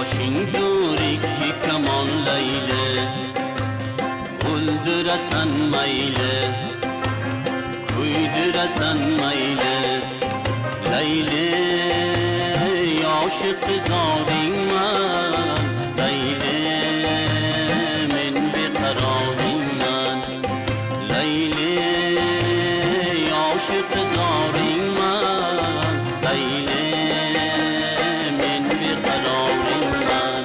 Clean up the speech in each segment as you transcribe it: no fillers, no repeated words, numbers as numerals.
Başın duri ki kaman leyle Öldüresen meyle Kuyduresen meyle Leyle aşık zalim man Leyle min beqararim man Leyle aşık zalim man Leyle min beqararim man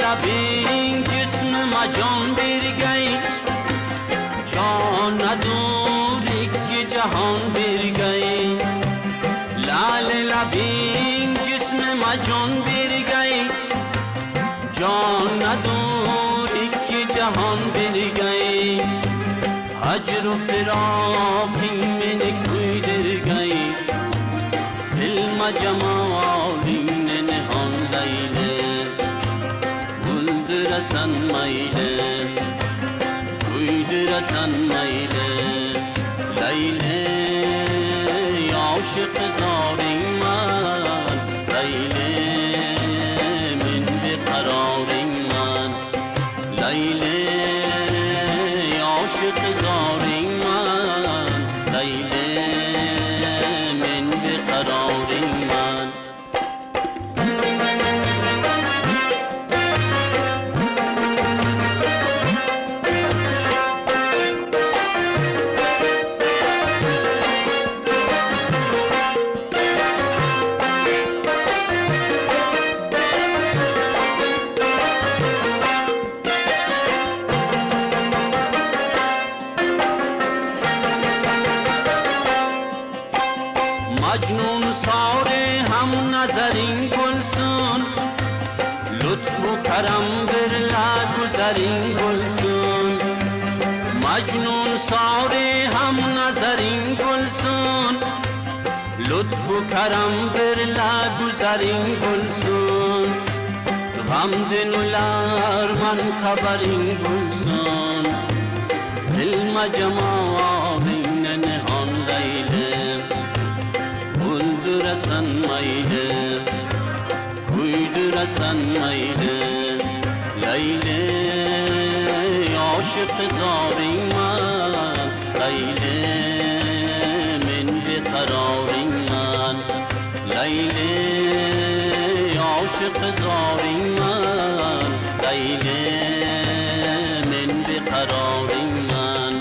لبین جسم ما جان برگئی جان ندوری که جهان برگئی لال لبین جسم ما جان برگئی جان ندوری که جهان برگئی هجر و فراقی من کوی درگئی دل ما جمالی نهان لیله Güldüresen meyle, kuyduresen meyle Leyle, aşık zalim man Leyle, min beqararim man Leyle, aşık zalim man Leyle, min beqararim man مجنون ساره هم نظرین گلسون لطف و کرم برلا گذرین گلسون مجنون ساره هم نظرین گلسون لطف و کرم برلا گذرین گلسون غم دنولار من خبرین گلسون دل مجمعین نهان لیله Güldüresen meyle, kuyduresen meyle Leyle, aşık zalim man Leyle, min beqararim man Leyle, aşık zalim man Leyle, min beqararim man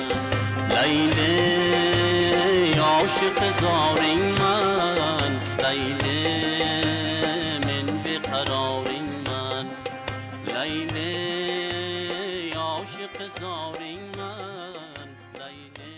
Leyle, aşık zalim man Leyle, min beqararim man Leyle, aşık zalim man Leyle